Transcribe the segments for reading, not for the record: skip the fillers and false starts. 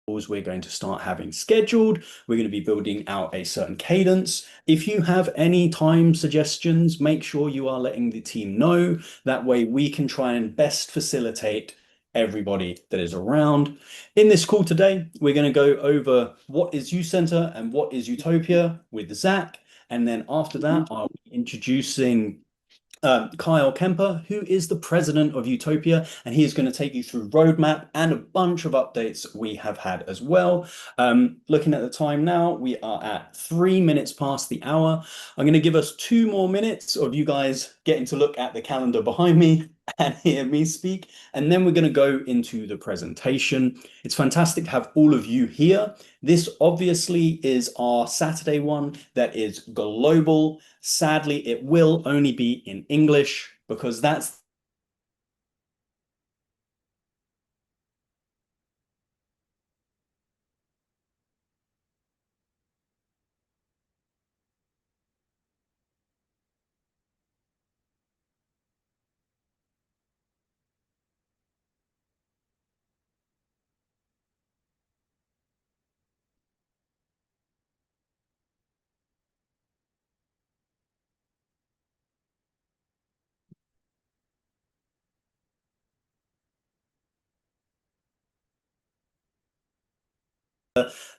we're going to start having scheduled. We're going to be building out a certain cadence. If you have any time suggestions, make sure you are letting the team know. That way we can try and best facilitate everybody that is around. In this call today, we're going to go over what is UCenter and what is Utopia with Zach. And then after that, I'll be introducing Kyle Kemper, who is the president of Utopia, and he is going to take you through roadmap and a bunch of updates we have had as well. Looking at the time now, we are at 3 minutes past the hour. I'm going to give us 2 more minutes of you guys getting to look at the calendar behind me and hear me speak, and then we're going to go into the presentation. It's fantastic to have all of you here. This obviously is our Saturday one that is global. Sadly, it will only be in English because that's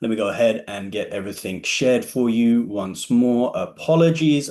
let me go ahead and get everything shared for you once more. Apologies.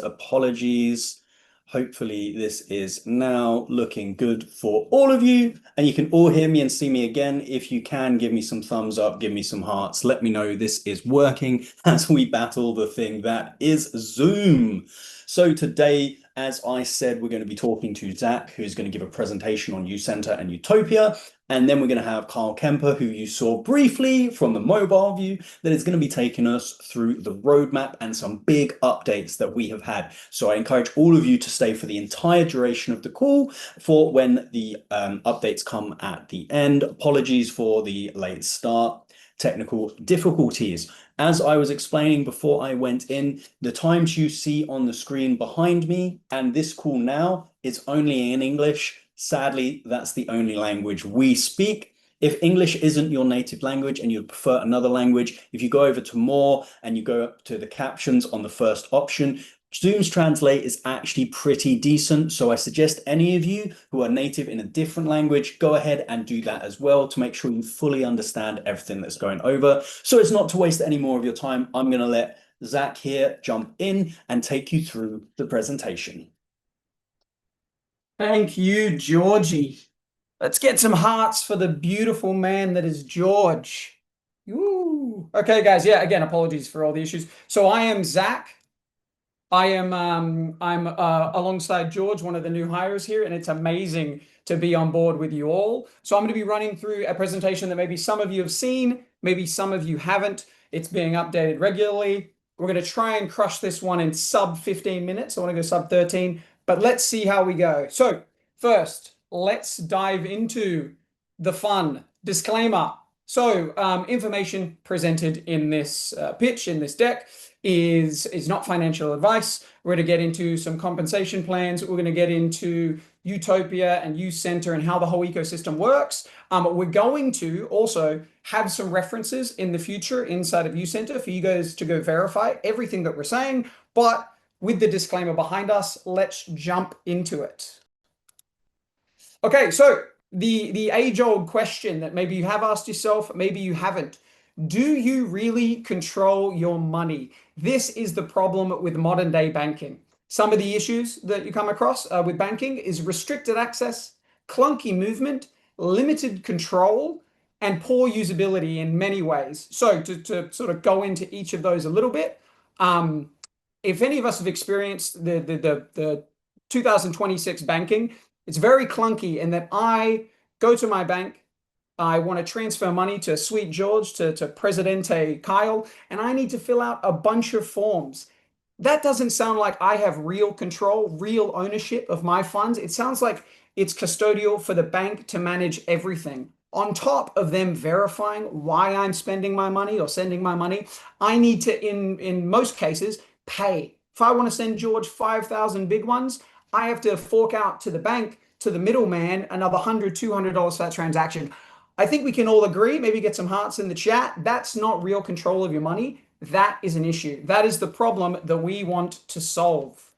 Hopefully this is now looking good for all of you, and you can all hear me and see me again. If you can, give me some thumbs up, give me some hearts. Let me know this is working as we battle the thing that is Zoom. So today, as I said, we're going to be talking to Zach, who's going to give a presentation on UCenter and Utopia. And then we're going to have Kyle Kemper, who you saw briefly from the mobile view, that is going to be taking us through the roadmap and some big updates that we have had. So I encourage all of you to stay for the entire duration of the call for when the updates come at the end. Apologies for the late start. Technical difficulties. As I was explaining before I went in, the times you see on the screen behind me and this call now is only in English. Sadly, that's the only language we speak. If English isn't your native language and you prefer another language, if you go over to more and you go up to the captions on the first option, Zoom's Translate is actually pretty decent. So I suggest any of you who are native in a different language, go ahead and do that as well to make sure you fully understand everything that's going over. So it's not to waste any more of your time, I'm going to let Zach here jump in and take you through the presentation. Thank you, Georgie. Let's get some hearts for the beautiful man that is George. Ooh. Okay, guys. Yeah, again, apologies for all the issues. So I am Zach. I'm alongside George, one of the new hires here, and it's amazing to be on board with you all. So I'm going to be running through a presentation that maybe some of you have seen, maybe some of you haven't. It's being updated regularly. We're going to try and crush this one in sub 15 minutes. I want to go sub 13, but let's see how we go. So first, let's dive into the fun. Disclaimer. So information presented in this pitch, in this deck, is not financial advice. We're going to get into some compensation plans. We're going to get into Utopia and UCenter and how the whole ecosystem works. We're going to also have some references in the future inside of UCenter for you guys to go verify everything that we're saying. But with the disclaimer behind us, let's jump into it. Okay, so the age-old question that maybe you have asked yourself, maybe you haven't. Do you really control your money? This is the problem with modern day banking. Some of the issues that you come across with banking is restricted access, clunky movement, limited control, and poor usability in many ways. So to sort of go into each of those a little bit, if any of us have experienced the 2026 banking, it's very clunky in that I go to my bank, I want to transfer money to Sweet George, to Presidente Kyle, and I need to fill out a bunch of forms. That doesn't sound like I have real control, real ownership of my funds. It sounds like it's custodial for the bank to manage everything. On top of them verifying why I'm spending my money or sending my money, I need to, in most cases, pay. If I want to send George 5,000 big ones, I have to fork out to the bank, to the middleman, another $100, $200 for that transaction. I think we can all agree, maybe get some hearts in the chat. That's not real control of your money. That is an issue. That is the problem that we want to solve.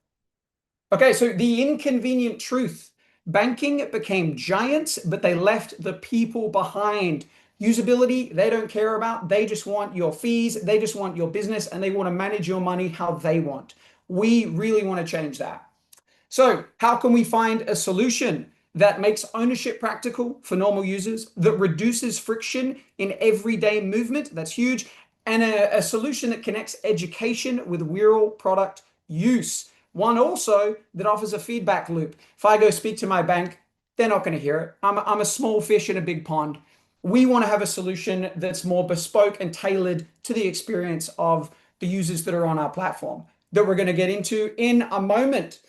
Okay, so the inconvenient truth. Banking became giants, but they left the people behind. Usability, they don't care about. They just want your fees. They just want your business, and they want to manage your money how they want. We really want to change that. So how can we find a solution that makes ownership practical for normal users, that reduces friction in everyday movement? That's huge. And a solution that connects education with real product use. One also that offers a feedback loop. If I go speak to my bank, they're not going to hear it. I'm a small fish in a big pond. We want to have a solution that's more bespoke and tailored to the experience of the users that are on our platform, that we're going to get into in a moment.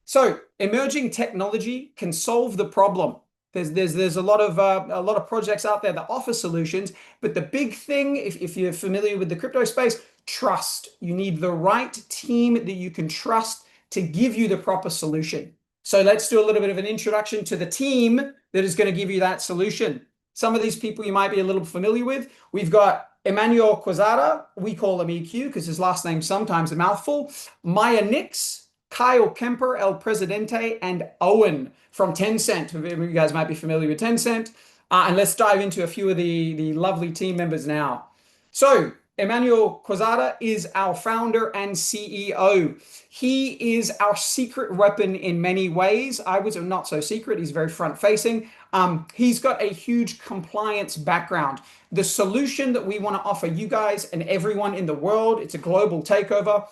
So emerging technology can solve the problem. There's a lot of projects out there that offer solutions, but the big thing, if you're familiar with the crypto space, trust. You need the right team that you can trust to give you the proper solution. So let's do a little bit of an introduction to the team that is going to give you that solution. Some of these people you might be a little familiar with. We've got Emmanuel Quezada, we call him EQ because his last name's sometimes a mouthful. Maya Nix, Kyle Kemper, El Presidente, and Owen from Tencent. You guys might be familiar with Tencent. And let's dive into a few of the lovely team members now. So Emmanuel Quezada is our founder and CEO. He is our secret weapon in many ways. I would say not so secret. He's very front facing. He's got a huge compliance background. The solution that we want to offer you guys and everyone in the world, it's a global takeover,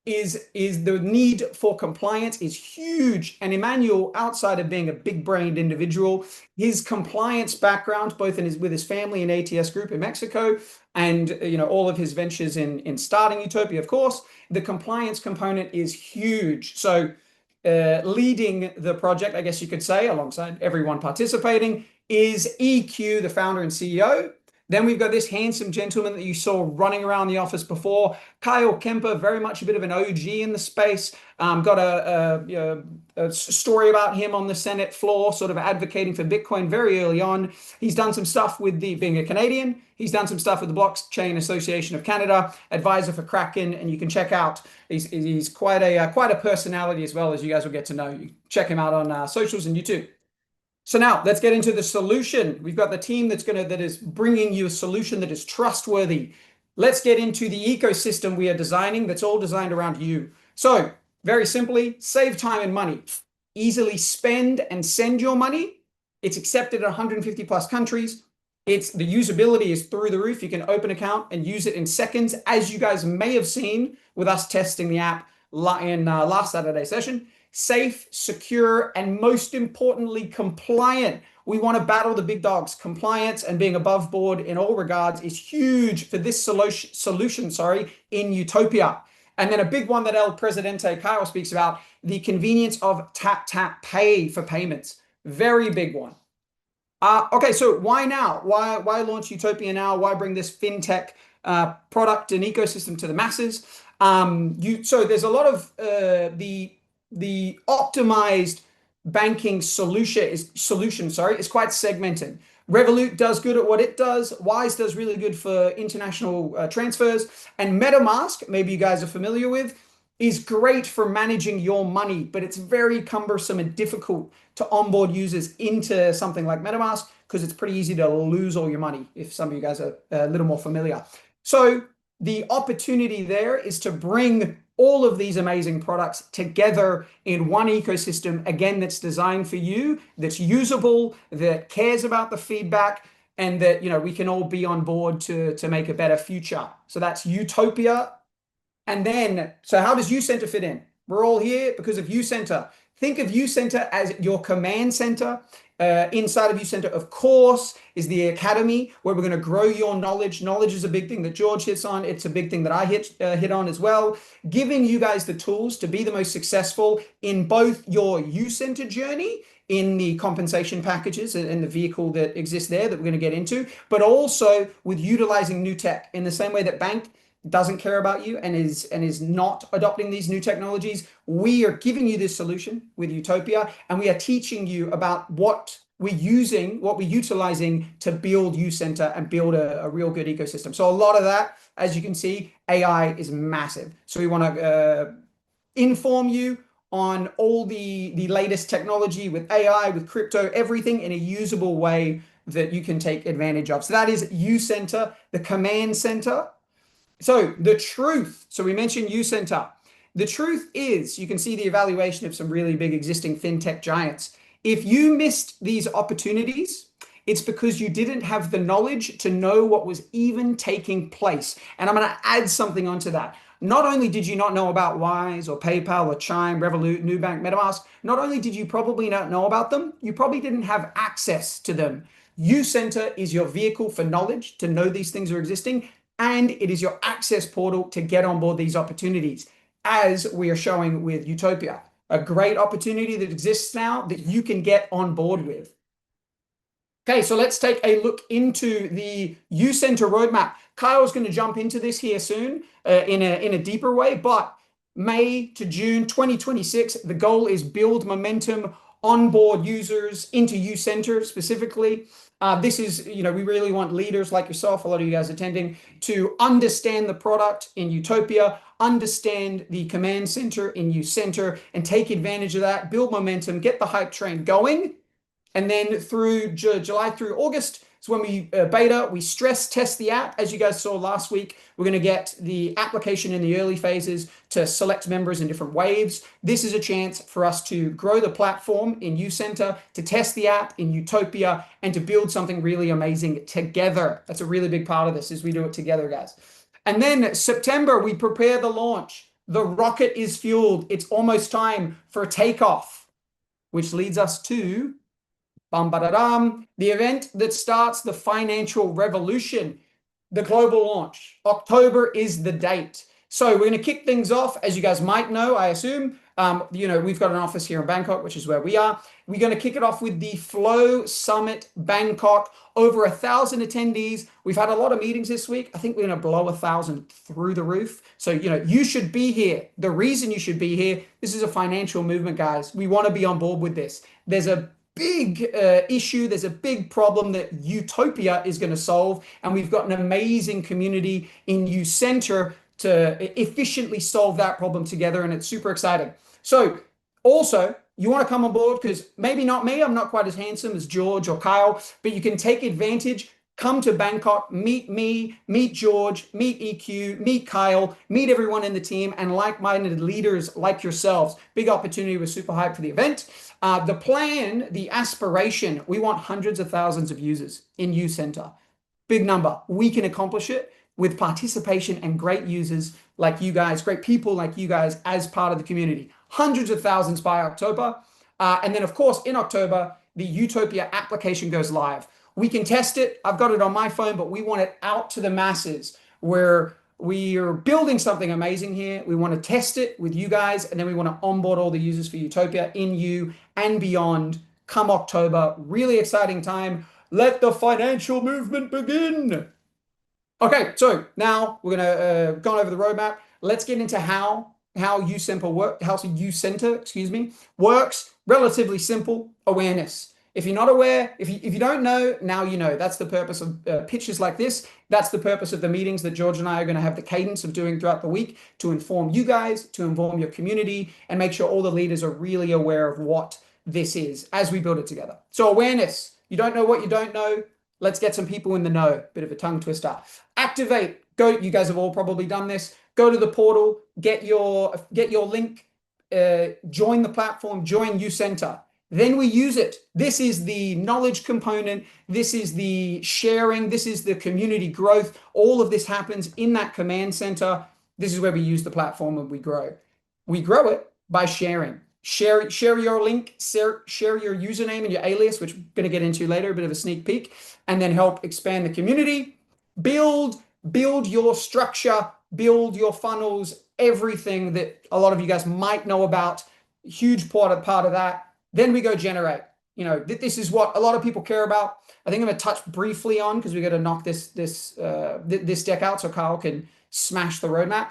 is the need for compliance is huge. And Emmanuel, outside of being a big-brained individual, his compliance background, both with his family and ATS Group in Mexico, and all of his ventures in starting Utopia, of course, the compliance component is huge. So leading the project, I guess you could say, alongside everyone participating, is EQ, the founder and CEO. Then we've got this handsome gentleman that you saw running around the office before, Kyle Kemper, very much a bit of an OG in the space. Got a story about him on the Senate floor, sort of advocating for Bitcoin very early on. He's done some stuff with being a Canadian. He's done some stuff with the Blockchain Association of Canada, advisor for Kraken, and you can check out. He's quite a personality as well, as you guys will get to know. You check him out on socials and YouTube. So now let's get into the solution. We've got the team that is bringing you a solution that is trustworthy. Let's get into the ecosystem we are designing that's all designed around you. So very simply, save time and money. Easily spend and send your money. It's accepted in 150 plus countries. The usability is through the roof. You can open an account and use it in seconds, as you guys may have seen with us testing the app in last Saturday session. Safe, secure, and most importantly, compliant. We want to battle the big dogs. Compliance and being above board in all regards is huge for this solution in Utopia. And then a big one that El Presidente Kyle speaks about, the convenience of tap pay for payments. Very big one. Okay, so why now? Why launch Utopia now? Why bring this fintech product and ecosystem to the masses? So there's a lot of the optimized banking solution is quite segmented. Revolut does good at what it does. Wise does really good for international transfers. And MetaMask, maybe you guys are familiar with, is great for managing your money, but it's very cumbersome and difficult to onboard users into something like MetaMask because it's pretty easy to lose all your money if some of you guys are a little more familiar. So the opportunity there is to bring all of these amazing products together in one ecosystem, again, that's designed for you, that's usable, that cares about the feedback, and that we can all be on board to make a better future. So that's Utopia. And then, so how does UCenter fit in? We're all here because of UCenter. Think of UCenter as your command center. Inside of UCenter, of course, is the academy where we're going to grow your knowledge. Knowledge is a big thing that George hits on. It's a big thing that I hit on as well. Giving you guys the tools to be the most successful in both your UCenter journey, in the compensation packages and the vehicle that exists there that we're going to get into, but also with utilizing new tech in the same way that bank doesn't care about you and is not adopting these new technologies. We are giving you this solution with Utopia, and we are teaching you about what we're utilizing to build UCenter and build a real good ecosystem. So a lot of that, as you can see, AI is massive. So we want to inform you on all the latest technology with AI, with crypto, everything in a usable way that you can take advantage of. So that is UCenter, the command center. So the truth, so we mentioned UCenter. The truth is, you can see the evaluation of some really big existing fintech giants. If you missed these opportunities, it's because you didn't have the knowledge to know what was even taking place. And I'm going to add something onto that. Not only did you not know about Wise or PayPal or Chime, Revolut, Nubank, MetaMask, not only did you probably not know about them, you probably didn't have access to them. UCenter is your vehicle for knowledge to know these things are existing, and it is your access portal to get on board these opportunities, as we are showing with Utopia. A great opportunity that exists now that you can get on board with. Okay, so let's take a look into the UCenter roadmap. Kyle's going to jump into this here soon in a deeper way, but May to June 2026, the goal is build momentum, onboard users into UCenter specifically. This is, we really want leaders like yourself, a lot of you guys attending, to understand the product in Utopia, understand the command center in UCenter, and take advantage of that, build momentum, get the hype train going. And then through July through August is when we beta, we stress test the app. As you guys saw last week, we're going to get the application in the early phases to select members in different waves. This is a chance for us to grow the platform in UCenter, to test the app in Utopia, and to build something really amazing together. That's a really big part of this, is we do it together, guys. And then September, we prepare the launch. The rocket is fueled. It's almost time for takeoff, which leads us to the event that starts the financial revolution, the global launch. October is the date. So we're going to kick things off, as you guys might know, I assume. We've got an office here in Bangkok, which is where we are. We're going to kick it off with the Flow Summit Bangkok. Over 1,000 attendees. We've had a lot of meetings this week. I think we're going to blow 1,000 through the roof. So, you should be here. The reason you should be here, this is a financial movement, guys. We want to be on board with this. There's a big issue. There's a big problem that Utopia is going to solve. And we've got an amazing community in UCenter to efficiently solve that problem together. And it's super exciting. So also, you want to come on board because maybe not me, I'm not quite as handsome as George or Kyle, but you can take advantage. Come to Bangkok, meet me, meet George, meet EQ, meet Kyle, meet everyone in the team and like-minded leaders like yourselves. Big opportunity. We're super hyped for the event. The plan, the aspiration, we want hundreds of thousands of users in UCenter. Big number. We can accomplish it with participation and great users like you guys, great people like you guys as part of the community. Hundreds of thousands by October. And then, of course, in October, the Utopia application goes live. We can test it. I've got it on my phone, but we want it out to the masses where we are building something amazing here. We want to test it with you guys, and then we want to onboard all the users for Utopia in you and beyond come October. Really exciting time. Let the financial movement begin. Okay, so now we're going to go over the roadmap. Let's get into how UCenter works. Relatively simple. Awareness. If you're not aware, if you don't know, now you know. That's the purpose of pitches like this. That's the purpose of the meetings that George and I are going to have the cadence of doing throughout the week, to inform you guys, to inform your community, and make sure all the leaders are really aware of what this is as we build it together. So awareness. You don't know what you don't know. Let's get some people in the know. Bit of a tongue twister. Activate. Go. You guys have all probably done this. Go to the portal. Get your link. Join the platform. Join UCenter. Then we use it. This is the knowledge component. This is the sharing. This is the community growth. All of this happens in that command center. This is where we use the platform and we grow. We grow it by sharing. Share your link, share your username and your alias, which we're going to get into later, a bit of a sneak peek, and then help expand the community. Build your structure, build your funnels, everything that a lot of you guys might know about. Huge part of that. Then we go generate. This is what a lot of people care about. I think I'm going to touch briefly on, because we got to knock this deck out so Kyle can smash the roadmap.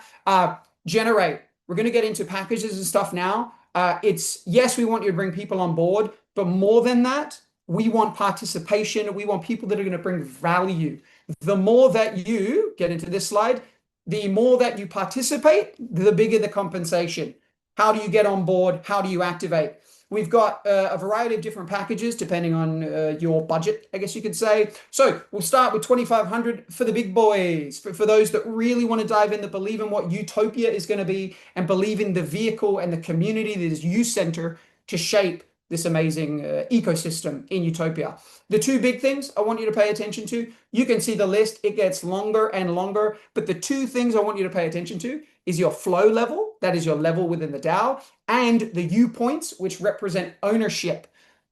Generate. We're going to get into packages and stuff now. Yes, we want you to bring people on board, but more than that, We want participation. We want people that are going to bring value. The more that you get into this slide, the more that you participate, the bigger the compensation. How do you get on board? How do you activate? We've got a variety of different packages depending on your budget, I guess you could say. So we'll start with 2,500 for the big boys, for those that really want to dive in, that believe in what Utopia is going to be and believe in the vehicle and the community that is UCenter to shape this amazing ecosystem in Utopia. The two big things I want you to pay attention to, you can see the list, it gets longer and longer, but the two things I want you to pay attention to is your flow level, that is your level within the DAO, and the U points, which represent ownership.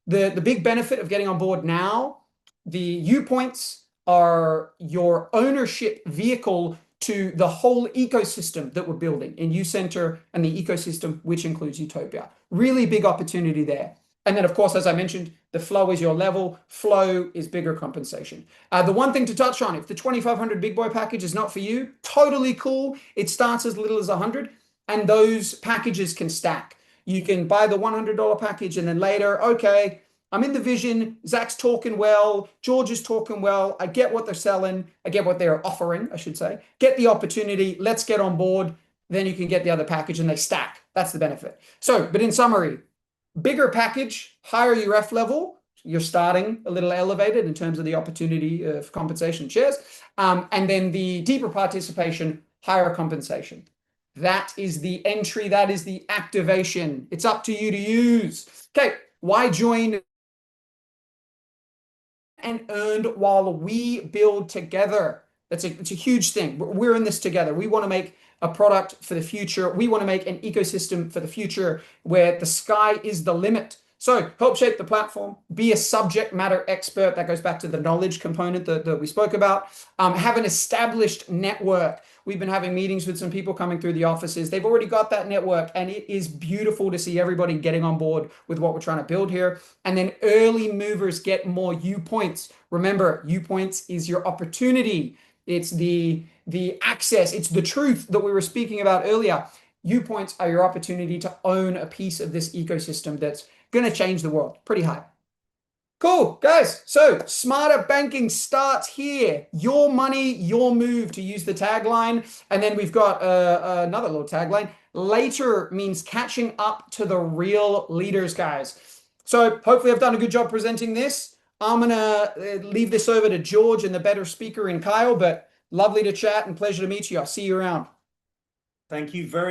The big benefit of getting on board now, the U points are your ownership vehicle to the whole ecosystem that we're building in UCenter and the ecosystem, which includes Utopia. Really big opportunity there. And then, of course, as I mentioned, the flow is your level. Flow is bigger compensation. The one thing to touch on, if the 2,500 big boy package is not for you, totally cool. It starts as little as 100, and those packages can stack. You can buy the $100 package, and then later, okay, I'm in the vision. Zach's talking well. George is talking well. I get what they're selling. I get what they're offering, I should say. Get the opportunity. Let's get on board. Then you can get the other package, and they stack. That's the benefit. So, but in summary, bigger package, higher UF level, you're starting a little elevated in terms of the opportunity of compensation shares. And then the deeper participation, higher compensation. That is the entry. That is the activation. It's up to you to use. Okay, why join and earned while we build together? It's a huge thing. We're in this together. We want to make a product for the future. We want to make an ecosystem for the future where the sky is the limit. So help shape the platform, be a subject matter expert. That goes back to the knowledge component that we spoke about. Have an established network. We've been having meetings with some people coming through the offices. They've already got that network, and it is beautiful to see everybody getting on board with what we're trying to build here. And then early movers get more U points. Remember, U points is your opportunity. It's the access. It's the truth that we were speaking about earlier. U points are your opportunity to own a piece of this ecosystem that's going to change the world. Pretty high. Cool, guys. So smarter banking starts here. Your money, your move, to use the tagline. And then we've got another little tagline. Later means catching up to the real leaders, guys. So hopefully I've done a good job presenting this. I'm going to leave this over to George and the better speaker in Kyle, but lovely to chat and pleasure to meet you. I'll see you around. Thank you very